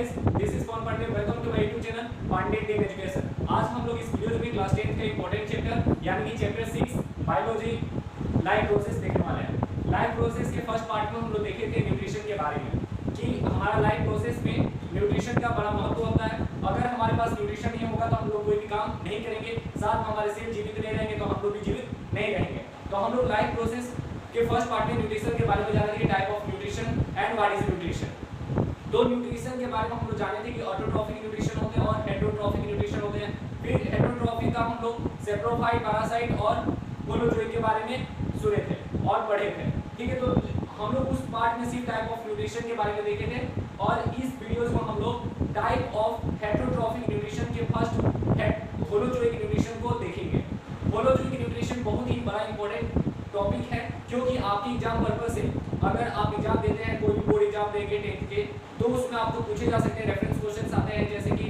Friends, this is Pawan Pandey. Welcome to my YouTube channel Pandey tech education. आज हम लोग इस वीडियो में क्लास 10 का इंपॉर्टेंट चैप्टर यानी कि चैप्टर 6 बायोलॉजी लाइफ प्रोसेस देखने वाले हैं। लाइफ प्रोसेस के फर्स्ट पार्ट में हम लोग देखे थे न्यूट्रिशन के बारे में कि हमारा लाइफ प्रोसेस में न्यूट्रिशन का बड़ा महत्व होता है। अगर हमारे पास न्यूट्रिशन नहीं होगा तो हम लोग कोई भी काम नहीं करेंगे, साथ में हमारे सेल जीवित नहीं रहेंगे तो हम लोग भी जीवित नहीं रहेंगे। तो हम लोग लाइफ प्रोसेस के फर्स्ट पार्ट में न्यूट्रिशन के बारे में जाने थे, type of nutrition and what is nutrition. तो न्यूट्रिशन के बारे में हम लोग जाने थे कि ऑटोट्रॉफिक न्यूट्रिशन होते हैं और हेटेरोट्रॉफिक न्यूट्रिशन होते हैं। फिर हेटेरोट्रॉफिक का हम लोग सेप्रोफाइट, पैरासाइट और मोनोजोइक के बारे में सुने थे और पढ़े थे। ठीक है, तो हम लोग उस पार्ट में सिर्फ टाइप ऑफ न्यूट्रिशन के बारे में देखे थे और इस वीडियोस में हम लोग टाइप ऑफ हेटेरोट्रॉफिक न्यूट्रिशन के फर्स्ट होलोजोइक न्यूट्रिशन को देखेंगे। होलोजोइक न्यूट्रिशन बहुत ही बड़ा इंपॉर्टेंट टॉपिक है क्योंकि आपकी एग्जाम पर्पस से अगर आप एग्जाम देते हैं, कोई भी बोर्ड एग्जाम देंगे 10th के, तो उसमें आपको पूछे जा सकते हैं रेफरेंस क्वेश्चंस आते हैं जैसे कि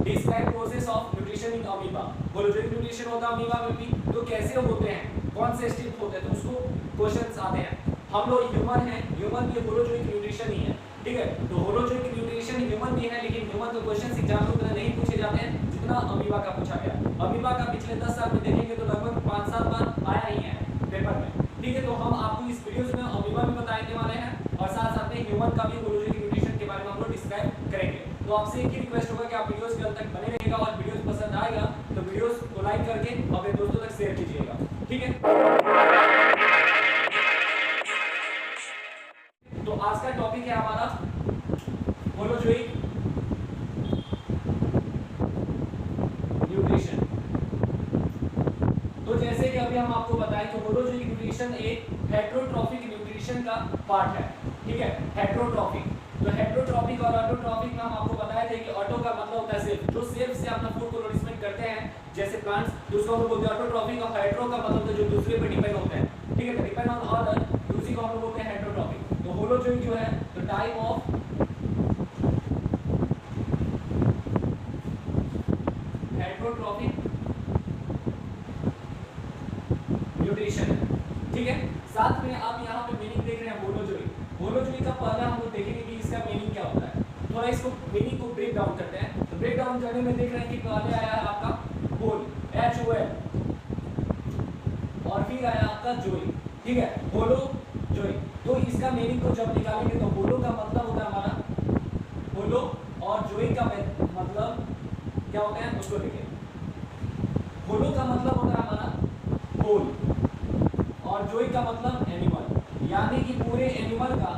describe process of nutrition in amoeba. Holozoic nutrition होता है अमीबा में भी, तो कैसे होते हैं, कौन से स्टेप होते हैं, तो उसको क्वेश्चंस आते हैं। हम लोग ह्यूमन हैं, ह्यूमन भी होलोजोइक न्यूट्रिशन ही है। ठीक है, तो होलोजोइक न्यूट्रिशन ह्यूमन भी है, लेकिन ह्यूमन के क्वेश्चंस एग्जाम में उतना नहीं पूछे जाते हैं जितना अमीबा का पूछा गया। अमीबा का पिछले 10 साल में देखेंगे तो लगभग 5-7 बार आया ही है पेपर में। ठीक है, तो हम आपको इस वीडियोस में अमीबा भी बताने वाले हैं और साथ साथ में ह्यूमन का भी होलोजोइक न्यूट्रिशन के बारे में हम लोग डिस्क्राइब करेंगे। तो आपसे एक ही रिक्वेस्ट होगा कि आप वीडियोस के अंत तक बने रहिएगा और वीडियोस पसंद आएगा तो वीडियोस को लाइक करके अपने दोस्तों तक शेयर कीजिएगा। ठीक है, तो आज का टॉपिक है हमारा होलोजोइक न्यूट्रिशन। तो जैसे कि अभी हम आपको बताएं कि होलोजोइक न्यूट्रिशन एक हेटेरोट्रॉफिक न्यूट्रिशन का पार्ट है। ठीक है, हेटेरोट्रॉफिक। तो हेटेरोट्रॉफिक और ऑटोट्रॉफिक में हम आपको बताए थे कि ऑटो का मतलब होता है सेल्फ, जो सेल्फ से अपना फूड को नरिशमेंट करते हैं जैसे प्लांट्स, तो उसको हम लोग बोलते हैं ऑटोट्रॉफिक। और हेटेरो का मतलब है जो दूसरे पे डिपेंड होते हैं। ठीक है, डिपेंड ऑन अदर, उसी को हम लोग बोलते हैं हेटेरोट्रॉफिक। तो होलोजोइक जो है तो टाइप ऑफ हेटेरोट्रॉफिक न्यूट्रिशन है। ठीक है, साथ में आप यहाँ पे मीनिंग देख रहे हैं होलोजोइक। होलोजोइक का पहला हम लोग देखेंगे कि इसका मीनिंग क्या होता है। थोड़ा इसको मीनिंग को ब्रेक डाउन करते हैं। तो ब्रेक डाउन करने में देख रहे हैं कि पहले आया है आपका होल, HOL, और फिर आया आपका जोइक। ठीक है, होलोजोइक। तो इसका मीनिंग को जब निकालेंगे तो होलो का मतलब होता है हमारा होलो और जोइक का मतलब क्या होता है उसको देखिए। होलो का मतलब होता है हमारा होल और जोइक का मतलब एनिमल, यानी कि पूरे एनिमल का,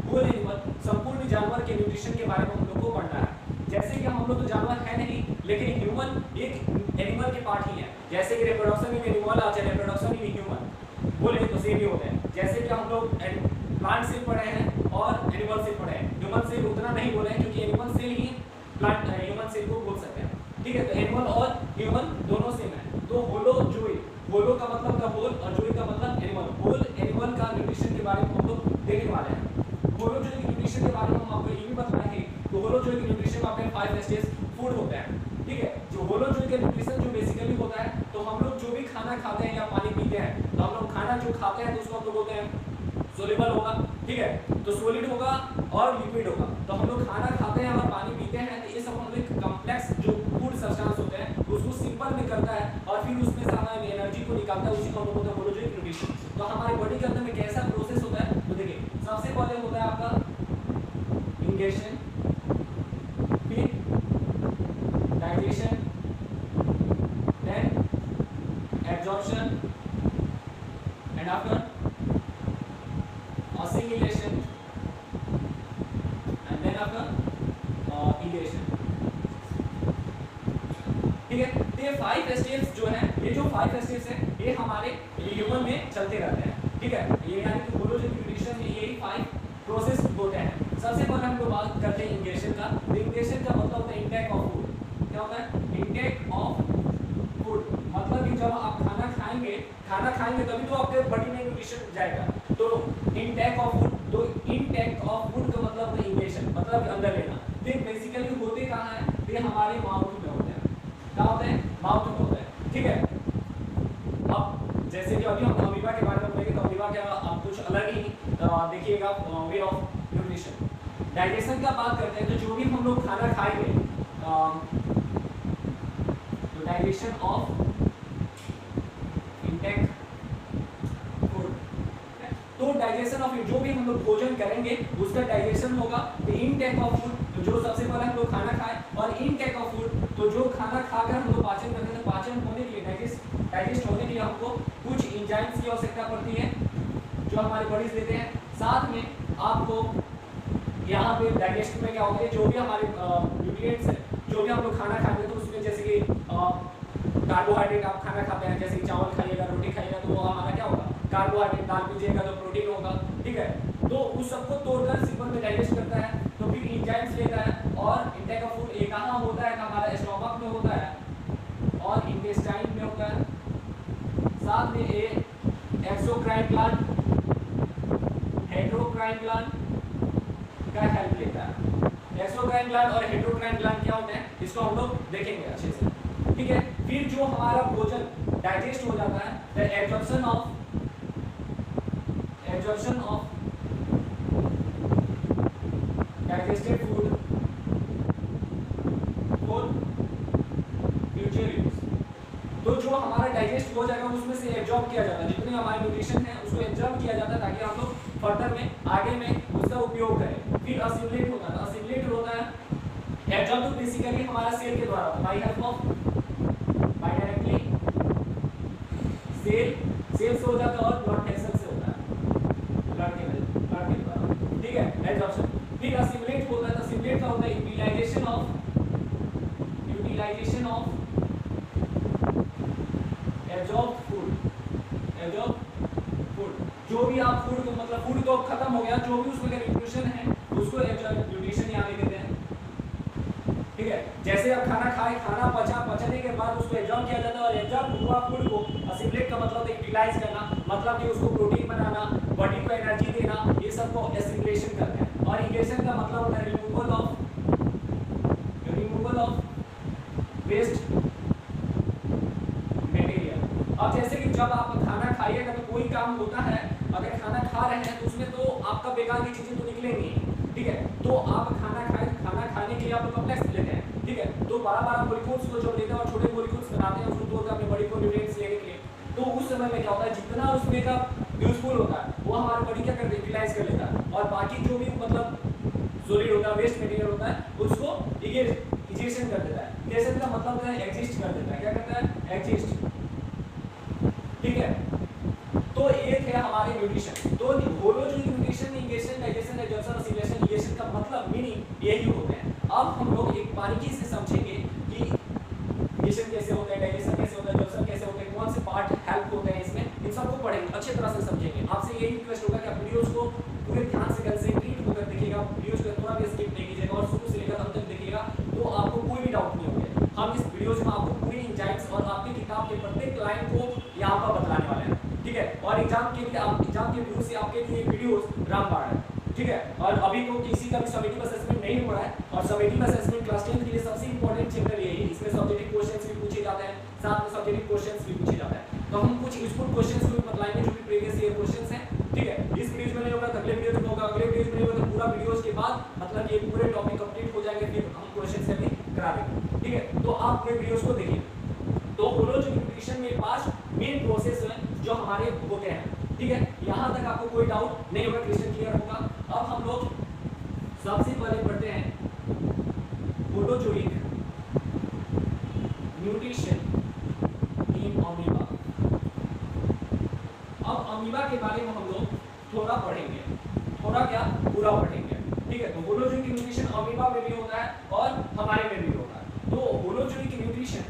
होल एनिमल, संपूर्ण जानवर के न्यूट्रिशन के बारे में हम लोग को पढ़ना है। जैसे कि हम लोग तो जानवर है नहीं, लेकिन ह्यूमन एक एनिमल के पार्ट ही है। जैसे कि रिप्रोडक्शन में एनिमल आ जाए, रिप्रोडक्शन में ह्यूमन बोले तो सेम ही होते हैं। जैसे कि हम लोग प्लांट सेल पढ़े हैं और एनिमल सेल पढ़े हैं, ह्यूमन सेल उतना नहीं बोले हैं क्योंकि एनिमल सेल ही प्लांट ह्यूमन सेल को बोल सकते हैं। ठीक है, तो एनिमल और ह्यूमन दोनों सेम है। तो होलोजोइक, होलो का मतलब होता है होल और जोइक का मतलब एनिमल। होल एनिमल का न्यूट्रिशन के बारे में हम लोग देखने वाले हैं। होलोजोइक न्यूट्रिशन के बारे में हम आपको ये भी बताएंगे कि होलोजोइक न्यूट्रिशन में आपके 5 स्टेज फूड होते हैं। ठीक है, जो होलोजोइक न्यूट्रिशन जो बेसिकली होता है, तो हम लोग जो भी खाना खाते हैं या पानी पीते हैं, तो हम लोग खाना जो खाते हैं तो उसको हम लोग बोलते हैं सोल्यूबल होगा। ठीक है, तो सॉलिड होगा और लिक्विड होगा। तो हम लोग खाना खाते हैं और पानी पीते हैं, तो ये सब हम लोग कॉम्प्लेक्स जो फूड सब्सटेंस होते हैं उसको सिंपल में करता है और फिर उसमें से हमारे एनर्जी को निकालता है, उसी को हम लोग बोलते हैं होलोजोइक न्यूट्रिशन। तो हमारी बॉडी के अंदर में कैसा प्रोसेस होता है, तो देखिए सबसे पहले होता है आपका इंगेशन, फिर digestion, then absorption and after assimilation and then after elation। ठीक है, तो ये 5 स्टेप्स जो हैं, ये जो 5 स्टेप्स हैं ये हमारे ह्यूमन में चलते रहते हैं। ठीक है, ये यानी कि होलोजोइक न्यूट्रिशन में यही 5 प्रोसेस होते हैं। सबसे पहले हम लोग बात करते हैं इंगेशन का। इंगेशन का मतलब होता है इंटेक ऑफ फूड। क्या होता है इंटेक ऑफ फूड, मतलब कि जब आप खाना खाएंगे तभी तो आपके बॉडी में न्यूट्रिशन जाएगा। तो इनटेक ऑफ फूड, तो इनटेक ऑफ फूड का मतलब है इंगेशन, मतलब अंदर लेना। तो बेसिकली होते कहाँ हैं, ये हमारे माउथ में होते हैं। क्या होते हैं, माउथ में होते हैं। ठीक है, अब जैसे कि अभी हम अमीबा के बारे में बोलेंगे तो अमीबा क्या आप कुछ अलग ही देखिएगा वे ऑफ न्यूट्रिशन। डाइजेशन का बात करते हैं तो जो भी हम लोग खाना खाएंगे तो डाइजेशन ऑफ इंटेक फूड, तो डाइजेशन ऑफ जो भी हम लोग भोजन करेंगे उसका डाइजेशन होगा। तो इनटेक ऑफ फूड तो जो सबसे पहले हम लोग खाना खाएं, और इनटेक ऑफ फूड तो जो खाना खाकर हम लोग पाचन करते हैं, पाचन होने के लिए डाइजेस्ट होने के लिए हमको कुछ एंजाइम्स की आवश्यकता पड़ती है जो हमारे बॉडीज देते हैं। साथ में आपको यहाँ पे डाइजेस्ट में क्या होता है, जो भी हमारे न्यूट्रिएंट्स है, जो भी हम लोग खाना खाएंगे तो उसमें जैसे कि कार्बोहाइड्रेट आप खाना खाते हैं, जैसे कि चावल खाइएगा, रोटी खाइएगा तो वो हमारा क्या होगा, कार्बोहाइड्रेट। दाल पीजिएगा तो प्रोटीन होगा, ठीक है। तो उस सबको तोड़कर सिंपल में डाइजेस्ट करता है, तो फिर एंजाइम्स लेता है। और इंटेक ऑफ फूड ये कहाँ होता है, हमारा स्टोमक में होता है और इंटेस्टाइन में होता है। साथ में ये एक्सोक्राइन ग्लैंड, हेटेरोक्राइन ग्लैंड का हेल्प लेता है। एक्सोक्राइन ग्लैंड और हेटेरोक्राइन ग्लैंड क्या होते हैं इसको हम लोग देखेंगे अच्छे से, ठीक है। फिर जो हमारा भोजन डाइजेस्ट हो जाता है, the absorption of digested food for future use. तो जो हमारा डाइजेस्ट हो जाएगा उसमें से एब्जॉर्ब किया जाता है, जितने हमारे न्यूट्रिशन है उसको एब्जॉर्ब किया जाता है ताकि हम लोग फर्दर में आगे में उसका उपयोग करें। फिर असिमुलेट होता है, असिमुलेट होता है एब्जॉर्ब तो बेसिकली हमारा सेल के द्वारा होता है, by help of by directly cell से हो जाता है और ब्लड वेसल से होता है, ब्लड के द्वारा, ठीक है, एब्जॉर्प्शन। फिर असिमुलेट होता है, असिमुलेट का होता है यूटिलाइजेशन ऑफ एब्जॉर्ब फूड। जो भी आप फूड को मतलब फूड तो खत्म हो गया, जो भी उसमें का न्यूट्रिशन है उसको न्यूट्रिशन यहाँ पे देते हैं, ठीक है। जैसे आप खाना खाए, खाना पचने के बाद उसको एब्जॉर्ब किया जाता है, और एब्जॉर्ब हुआ फूड को असिमुलेट का मतलब यूटिलाइज करना, मतलब कि उसको प्रोटीन बनाना, बॉडी को एनर्जी देना, ये सब को एसिमुलेशन करते हैं। और इंगेशन का मतलब होता है रिमूवल ऑफ वेस्ट मटेरियल। अब जैसे कि जब आप खाना खाइएगा तो कोई काम होता है, अगर खाना खा रहे हैं तो उसमें तो आपका बेकार की चीजें तो निकलेंगी, ठीक है। तो आप खाना खाएं, खाना खाने के लिए आप कॉम्प्लेक्स लेते हैं, ठीक है। तो बड़ा मॉलिक्यूल्स को जो लेते हैं और छोटे मॉलिक्यूल्स बनाते हैं उसको तोड़कर अपने बॉडी को न्यूट्रिएंट्स लेने के लिए। तो उस समय में क्या होता है, जितना उसमें का यूजफुल होता है वो हमारी बॉडी क्या करती है, यूटिलाइज कर लेता है, और बाकी जो भी मतलब सॉलिड होता है, वेस्ट मटेरियल होता है, उसको इजेशन कर देता है। इजेशन का मतलब होता है एग्जिस्ट कर देता है, क्या करता है, एग्जिस्ट, ठीक है। तो एक है हमारे न्यूट्रिशन। तो बोलो जो nutrition, ingestion, digestion, absorption, assimilation, egestion का मतलब मीनिंग यही होते हैं। अब हम लोग एक बारीकी से समझेंगे कि इंगेशन कैसे होता है, डाइजेशन कैसे होता है, एब्जॉर्प्शन कैसे होता है, कौन से पार्ट हेल्प होते हैं इसमें, इन सबको पढ़ेंगे, अच्छी तरह से समझेंगे। आपसे यही रिक्वेस्ट होगा कि आप वीडियोस को पूरे ध्यान से कंसंट्रेट होकर देखिएगा, वीडियोस को थोड़ा भी स्किप नहीं कीजिएगा और शुरू से लेकर अंत तक देखिएगा, तो आपको कोई भी डाउट नहीं होगा। हम इस वीडियोस में आपको पूरी इंसाइट्स और आपकी किताब के प्रत्येक लाइन को यहाँ पर बतलाने वाले हैं, ठीक है। और एग्जाम के व्यू से आपके लिए वीडियोस रामबाण है, ठीक है। और अभी तो किसी का भी समेटिव असेसमेंट नहीं हुआ है, और समेटिव असेसमेंट क्लास 10 के लिए सबसे इंपॉर्टेंट चैप्टर यही है। इसमें सब्जेक्टिव क्वेश्चंस भी पूछे जाते हैं, साथ में सब्जेक्टिव क्वेश्चंस भी पूछे जाते हैं। तो हम कुछ यूजफुल क्वेश्चंस को भी बतलाएंगे जो कि प्रीवियस ईयर क्वेश्चंस हैं, ठीक है। इस वीडियो में नहीं होगा तो अगले वीडियो में होगा, अगले वीडियो में नहीं होगा तो पूरा वीडियोस के बाद मतलब ये पूरे टॉपिक कंप्लीट हो जाएंगे, फिर हम क्वेश्चन से भी करा देंगे, ठीक है। तो आप पूरे वीडियोस को देखिए। तो होलोजिक न्यूट्रिशन में 5 मेन प्रोसेस है जो हमारे होते हैं, ठीक है। यहाँ तक आपको कोई डाउट नहीं होगा, क्वेश्चन क्लियर होगा। अब हम लोग सबसे पहले पढ़ते हैं होलोजोइक न्यूट्रिशन इन अमीबा। अब अमीबा के बारे में हम लोग थोड़ा पढ़ेंगे, थोड़ा क्या पूरा पढ़ेंगे, ठीक है। तो होलोजोइक न्यूट्रिशन अमीबा में भी होता है और हमारे में भी होता है। तो होलोजोइक न्यूट्रिशन,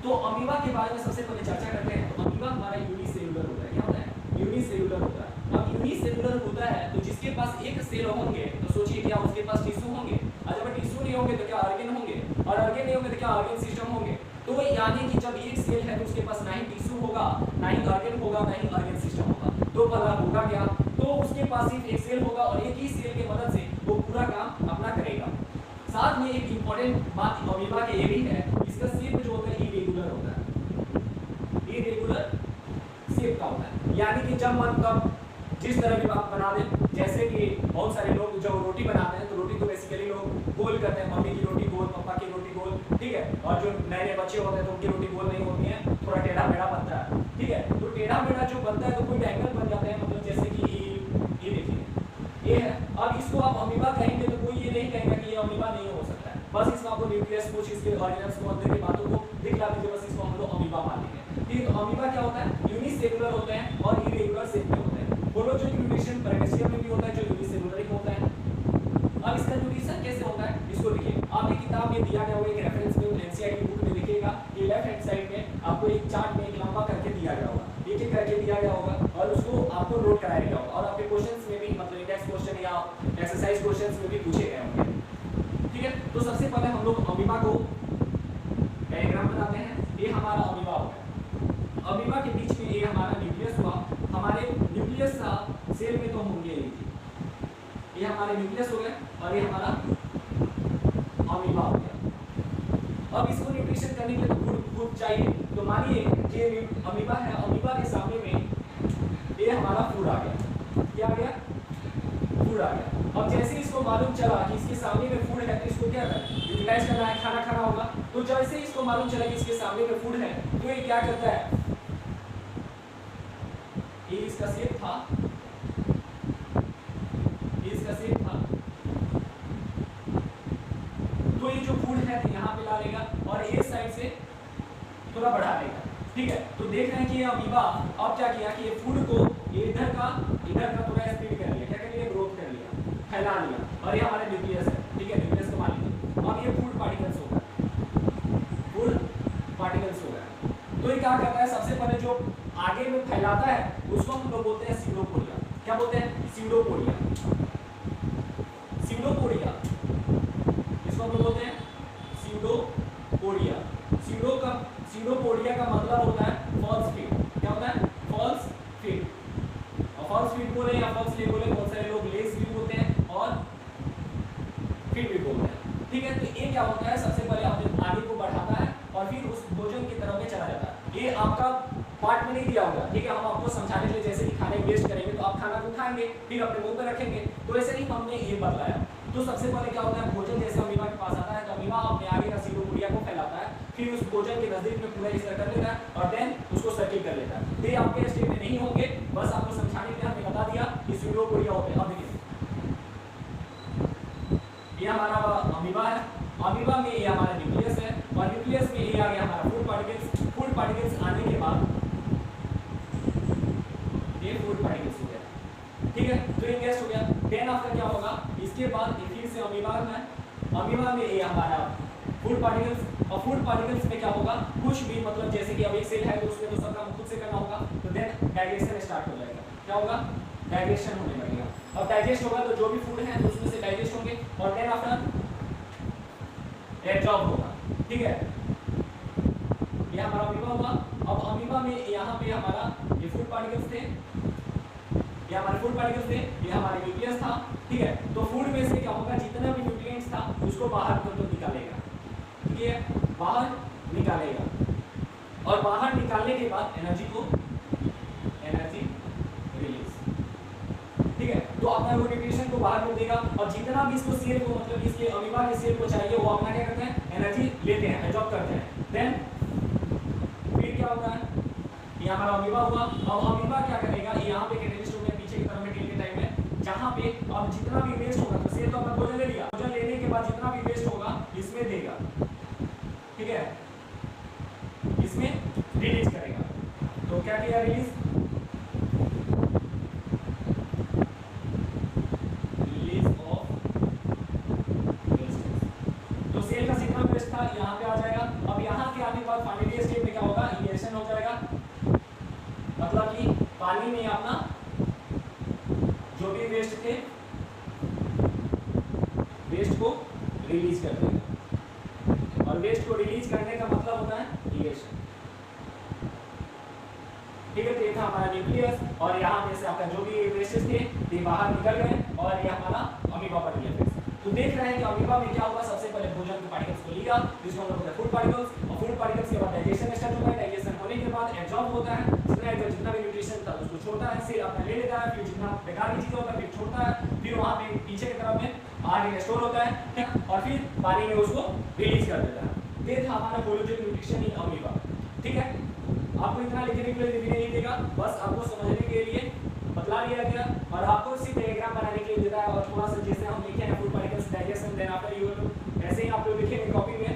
तो अमीबा के बारे में सबसे पहले चर्चा करते हैं। तो अमीबा हमारा यूनिसेलुलर होता है, क्या होता है, यूनिसेलुलर होता है। अब यूनिसेलुलर होता है तो जिसके पास एक सेल होंगे तो सोचिए क्या उसके पास टिश्यू होंगे, और जब टिश्यू नहीं होंगे तो क्या ऑर्गन होंगे, और ऑर्गन नहीं होंगे तो क्या ऑर्गन सिस्टम होंगे। तो यानी कि जब एक सेल है तो उसके पास ना ही टिश्यू होगा, ना ही ऑर्गन होगा, ना ही ऑर्गन सिस्टम होगा। तो पहला होगा क्या, तो उसके पास सिर्फ एक सेल होगा और एक ही सेल की मदद से वो पूरा काम अपना करेगा। साथ में एक इंपॉर्टेंट बात अमीबा के ये भी है, इसका शेप जो होता है इरेगुलर होता है, इरेगुलर शेप का होता है। यानी कि जब जिस तरह भी आप बना दें, जैसे कि बहुत सारे लोग जब रोटी बनाते हैं तो रोटी तो बेसिकली लोग गोल करते हैं, मम्मी की रोटी गोल, पापा की रोटी गोल, ठीक है। और जो नए नए बच्चे होते हैं तो उनकी रोटी गोल नहीं होती है, थोड़ा टेढ़ा मेढ़ा बनता है, ठीक है। तो टेढ़ा मेढ़ा जो बनता है तो कोई एंगल बन जाते हैं, मतलब जैसे कि ये देखिए ये है। अब इसको आप अमीबा कहेंगे तो कोई ये नहीं कहेगा कि ये अमीबा नहीं हो सकता है, बस इसमें आपको न्यूक्लियस कुछ इसके ऑर्गेनेल्स को अंदर की बातों को दिखला दीजिए, बस इसको हम लोग अमीबा मान लेंगे, ठीक है। तो अमीबा क्या होता है, यूनिसेलुलर होते हैं और इरेगुलर शेप में होते हैं। बोलो जो न्यूट्रिशन ब्रैकेशियम में भी होता है, जो यूनिसेलुलर ही होता है। अब इसका न्यूट्रिशन कैसे होता है इसको देखिए, आपकी किताब में दिया गया हुआ एक रेफरेंस में एनसीईआरटी बुक में देखिएगा कि लेफ्ट हैंड साइड में आपको एक चार्ट में एक लंबा करके दिया गया होगा, एक एक करके दिया गया होगा और उसको आपको नोट कराया गया होगा और आपके क्वेश्चंस में भी, मतलब इंडेक्स क्वेश्चन या एक्सरसाइज क्वेश्चंस में भी पूछे गए होंगे, ठीक है। तो सबसे पहले हम लोग अमीबा को डायग्राम बनाते हैं। ये हमारा अमीबा हो गया, अमीबा के बीच में ये हमारा न्यूक्लियस हुआ, हमारे न्यूक्लियस का सेल में तो होंगे ये हमारे न्यूक्लियस हो गए और ये हमारा अमीबा हो गया। अब इसको न्यूट्रिशन करने के लिए तो फूड चाहिए, तो मानिए कि ये अमीबा है, अमीबा के सामने में ये हमारा फूड आ गया, क्या आ गया, फूड आ गया। अब जैसे इसको मालूम चला कि इसके सामने में फूड है तो इसको क्या करना है, यूटिलाइज करना है, खाना खाना होगा। तो जैसे इसको मालूम चला कि इसके सामने में फूड है तो ये क्या करता है, ये इसका शेप था, इसका शेप था, तो ये जो फूड है यहाँ पे ला लेगा और इस साइड से थोड़ा बढ़ा लेगा, ठीक है। तो देख रहे हैं कि ये अमीबा अब क्या किया कि ये फूड को ये इधर का थोड़ा स्पीड कर लिया, क्या कर लिया, ग्रोथ कर लिया, फैला लिया, और ये हमारा न्यूक्लियस है, ठीक है, न्यूक्लियस को मान लीजिए। अब ये फूड पार्टिकल्स हो गया, फूड पार्टिकल्स हो गया। तो ये क्या करता है, सबसे पहले जो आगे में फैलाता है उसको हम लोग बोलते हैं सीडोपोडिया। क्या बोलते हैं, सीडोपोडिया, सीडोपोडिया, इसको हम लोग बोलते हैं सीडोपोडिया। सीडोपोडिया का मतलब होता है फॉल्स फीट। क्या होता है, फॉल्स फीट। और फॉल्स फीट बोले या फॉल्स ले बोले, बहुत सारे लोग लेस भी बोलते हैं और फीट भी बोलते हैं, ठीक है। तो ये क्या होता है, सबसे पहले अपने आगे को बढ़ाता है और फिर उस भोजन की तरफ में चला जाता है। ये आपका पार्ट में नहीं दिया होगा, ठीक है, हम आपको समझाने के लिए, जैसे कि खाने वेस्ट करेंगे तो आप खाना को खाएंगे फिर अपने मुंह पे रखेंगे, तो ऐसे ही हमने ये बतलाया। तो सबसे पहले क्या होता है, भोजन जैसे अमीबा के पास आता है तो अमीबा अपने आगे का सीडोपोडिया को फैलाता है, फिर उस भोजन के नजदीक में पूरा इस तरह कर लेता है और देन उसको सर्किल कर लेता है। तो ये आपके स्टेप में नहीं होंगे, बस आपको समझाने के लिए हमने बता दिया कि सीडोपोडिया होते हैं। अब देखिए ये हमारा अमीबा है, अमीबा में ये हमारा न्यूक्लियस है और न्यूक्लियस में ये आ गया हमारा फूड पार्टिकल्स। फूड पार्टिकल्स आने के बाद ये फूड पार्टिकल्स हो गया, ठीक है। तो ये गेस्ट हो गया। देन आफ्टर क्या होगा, इसके बाद ये फिर से अमीबा में, अमीबा में ये हमारा फूड पार्टिकल्स, और फूड पार्टिकल्स में क्या होगा, कुछ भी, मतलब जैसे कि अब एक सेल है तो उसमें तो सब काम खुद से करना होगा, तो देन डाइजेशन स्टार्ट हो जाएगा। क्या होगा, डाइजेशन होने लगेगा। अब डाइजेस्ट होगा तो जो भी फूड है तो उसमें से डाइजेस्ट होंगे और देन आफ्टर एब्जॉर्ब होगा, ठीक है। ये हमारा अमीबा हुआ। अब अमीबा में यहाँ पे हमारा ये फूड पार्टिकल्स थे, ये हमारे फूड पार्टिकल्स थे, ये हमारे न्यूक्लियस था, ठीक है। तो फूड में से क्या होगा, जितना भी न्यूट्रिएंट्स था उसको बाहर तो निकालेगा, ठीक है, बाहर निकालेगा और बाहर निकालने के बाद एनर्जी रिलीज, ठीक है। तो अपना वो न्यूट्रिशन को बाहर रोक देगा और जितना भी इसको सेल को, मतलब इसके अमीबा के सेल को चाहिए वो अपना क्या करते हैं, एनर्जी लेते हैं, एब्जॉर्ब करते हैं। देन फिर क्या होता है, ये हमारा अमीबा हुआ। अब अमीबा क्या करेगा, यहाँ पे कैटलिस्ट हो गया पीछे की तरफ में टेल के टाइम में, जहाँ पे अब जितना भी वेस्ट होगा, तो सेल तो अपना भोजन ले लिया, भोजन लेने के बाद जितना भी वेस्ट होगा इसमें देगा, ठीक है, इसमें रिलीज करेगा। तो क्या किया, रिलीज ऑफ वेस्ट। तो सेल का जितना वेस्ट था यहाँ पे आ जाएगा। अब यहाँ के आने के बाद फाइनली स्टेप में क्या होगा, इलिमिनेशन हो जाएगा, मतलब कि पानी में अपना जो भी वेस्ट थे, वेस्ट को रिलीज कर देगा और वेस्ट को रिलीज करने का मतलब होता है इलिमिनेशन, ठीक है। तो ये था हमारा न्यूक्लियस और यहाँ में से आपका जो भी वेस्टेज थे ये बाहर निकल गए और ये हमारा अमीबा बन गया। तो देख रहे हैं कि अमीबा में क्या होगा, सबसे पहले भोजन के पार्टिकल्स को लिया जिसको हम लोग बोलते हैं फूड पार्टिकल्स, और फूड पार्टिकल्स के बाद डाइजेशन स्टार्ट होता है, डाइजेशन होने के बाद एब्जॉर्ब होता है, जितना भी न्यूट्रिशन था उसको छोड़ता है, सिर अपना ले लेता है, फिर जितना बेकार की चीज़ होता है फिर छोड़ता है, फिर वहाँ पे पीछे की तरफ में आगे स्टोर होता है, ठीक है, और फिर पानी में उसको रिलीज कर देता है। ये था हमारा होलोजेनिक न्यूट्रिशन इन अमीबा, ठीक है। आपको इतना लिखने के लिए नहीं देगा, बस आपको समझने के लिए बतला दिया गया और आपको सिर्फ डायग्राम बनाने के लिए देता है और थोड़ा सा जैसे हम लिखे हैं food particles digestion then after you ऐसे ही आप लोग लिखेंगे कॉपी में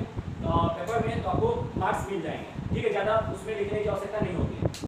पेपर में तो आपको मार्क्स मिल जाएंगे, ठीक है, ज़्यादा उसमें लिखने की आवश्यकता नहीं होगी।